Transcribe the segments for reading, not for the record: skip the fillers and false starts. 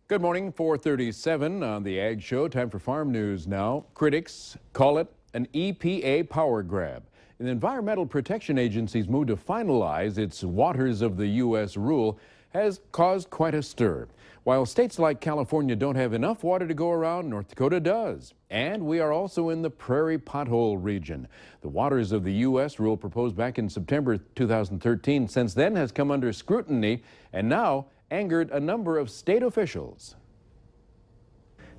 Good morning, 4:37 on the Ag Show. Time for farm news now. Critics call it an EPA power grab. The Environmental Protection Agency's move to finalize its Waters of the U.S. rule has caused quite a stir. While states like California don't have enough water to go around, North Dakota does. And we are also in the prairie pothole region. The Waters of the U.S. rule proposed back in September 2013 since then has come under scrutiny and now angered a number of state officials.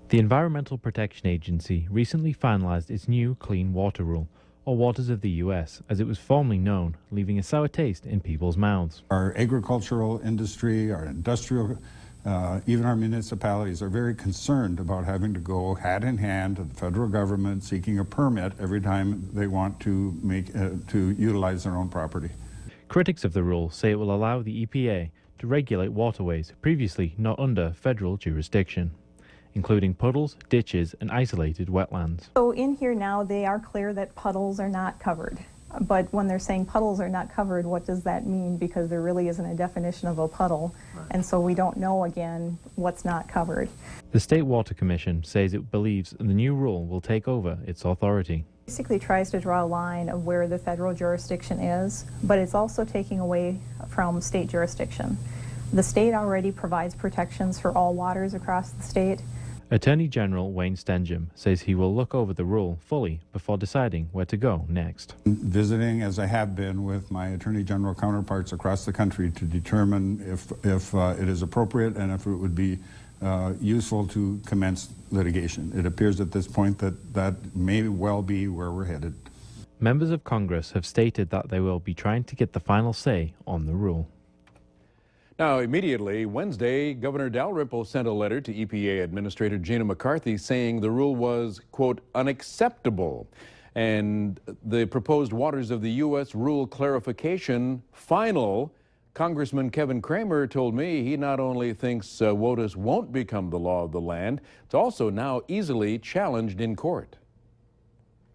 The Environmental Protection Agency recently finalized its new Clean Water Rule, or Waters of the U.S., as it was formerly known, leaving a sour taste in people's mouths. Our agricultural industry, our industrial, even our municipalities are very concerned about having to go hand in hand to the federal government seeking a permit every time they want to utilize their own property. Critics of the rule say it will allow the EPA to regulate waterways previously not under federal jurisdiction, including puddles, ditches, and isolated wetlands. So in here now, they are clear that puddles are not covered. But when they're saying puddles are not covered, what does that mean? Because there really isn't a definition of a puddle, and so we don't know, again, what's not covered. The State Water Commission says it believes the new rule will take over its authority. Basically tries to draw a line of where the federal jurisdiction is, but it's also taking away from state jurisdiction. The state already provides protections for all waters across the state. Attorney General Wayne Stenehjem says he will look over the rule fully before deciding where to go next. Visiting, as I have been, with my Attorney General counterparts across the country to determine if it is appropriate and if it would be useful to commence litigation. It appears at this point that may well be where we're headed. Members of Congress have stated that they will be trying to get the final say on the rule. Now, immediately, Wednesday, Governor Dalrymple sent a letter to EPA Administrator Gina McCarthy saying the rule was, quote, unacceptable. And the proposed Waters of the U.S. rule clarification final. Congressman Kevin Cramer told me he not only thinks WOTUS won't become the law of the land, it's also now easily challenged in court.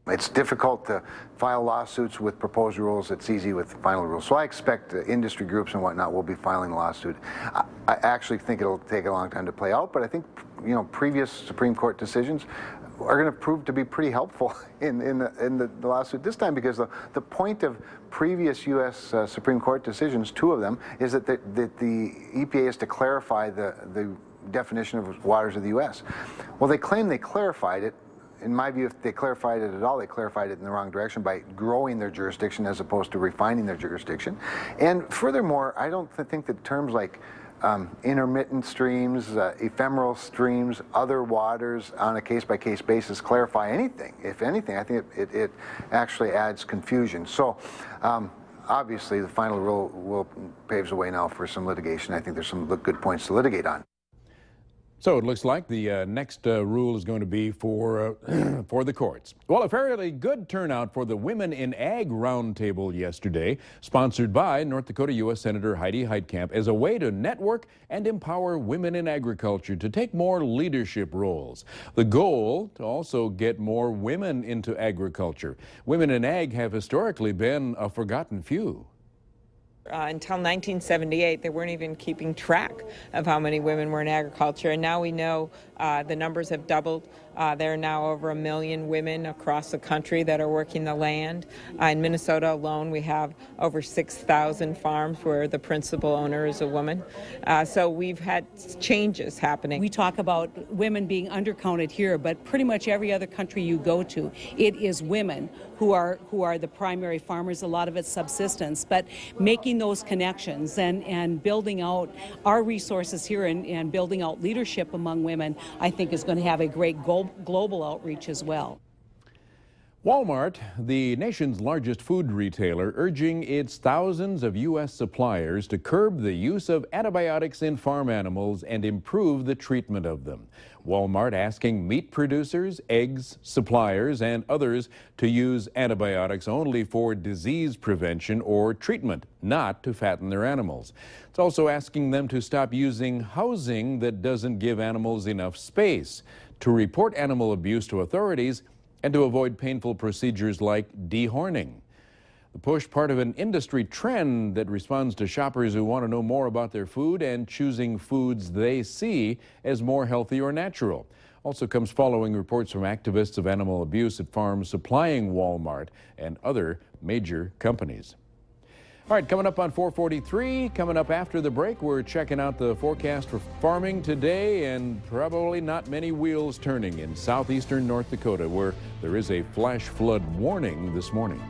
It's difficult to file lawsuits with proposed rules. It's easy with final rules. So I expect industry groups and whatnot will be filing a lawsuit. I actually think it'll take a long time to play out, but I think, you know, previous Supreme Court decisions are going to prove to be pretty helpful in the lawsuit this time, because the point of previous U.S. Supreme Court decisions, two of them, is that the EPA is to clarify the definition of waters of the U.S. Well, they claim they clarified it. In my view, if they clarified it at all, they clarified it in the wrong direction by growing their jurisdiction as opposed to refining their jurisdiction. And furthermore, I don't think that terms like intermittent streams, ephemeral streams, other waters on a case-by-case basis clarify anything. If anything, I think it actually adds confusion. So obviously, the final rule will paves the way now for some litigation. I think there's some good points to litigate on. So it looks like the next rule is going to be for the courts. Well, a fairly good turnout for the Women in Ag Roundtable yesterday, sponsored by North Dakota U.S. Senator Heidi Heitkamp, as a way to network and empower women in agriculture to take more leadership roles. The goal to also get more women into agriculture. Women in ag have historically been a forgotten few. Until 1978, they weren't even keeping track of how many women were in agriculture, and now we know the numbers have doubled. There are now over 1 million women across the country that are working the land. In Minnesota alone, we have over 6,000 farms where the principal owner is a woman. So we've had changes happening. We talk about women being undercounted here, but pretty much every other country you go to, it is women who are the primary farmers. A lot of it's subsistence, but making those connections and building out our resources here and building out leadership among women, I think is going to have a great global outreach as well. Walmart, the nation's largest food retailer, urging its thousands of U.S. suppliers to curb the use of antibiotics in farm animals and improve the treatment of them. Walmart asking meat producers, eggs suppliers, and others to use antibiotics only for disease prevention or treatment, not to fatten their animals. It's also asking them to stop using housing that doesn't give animals enough space, to report animal abuse to authorities, and to avoid painful procedures like dehorning. The push, part of an industry trend that responds to shoppers who want to know more about their food and choosing foods they see as more healthy or natural. Also comes following reports from activists of animal abuse at farms supplying Walmart and other major companies. All right, coming up on 443, coming up after the break, we're checking out the forecast for farming today, and probably not many wheels turning in southeastern North Dakota, where there is a flash flood warning this morning.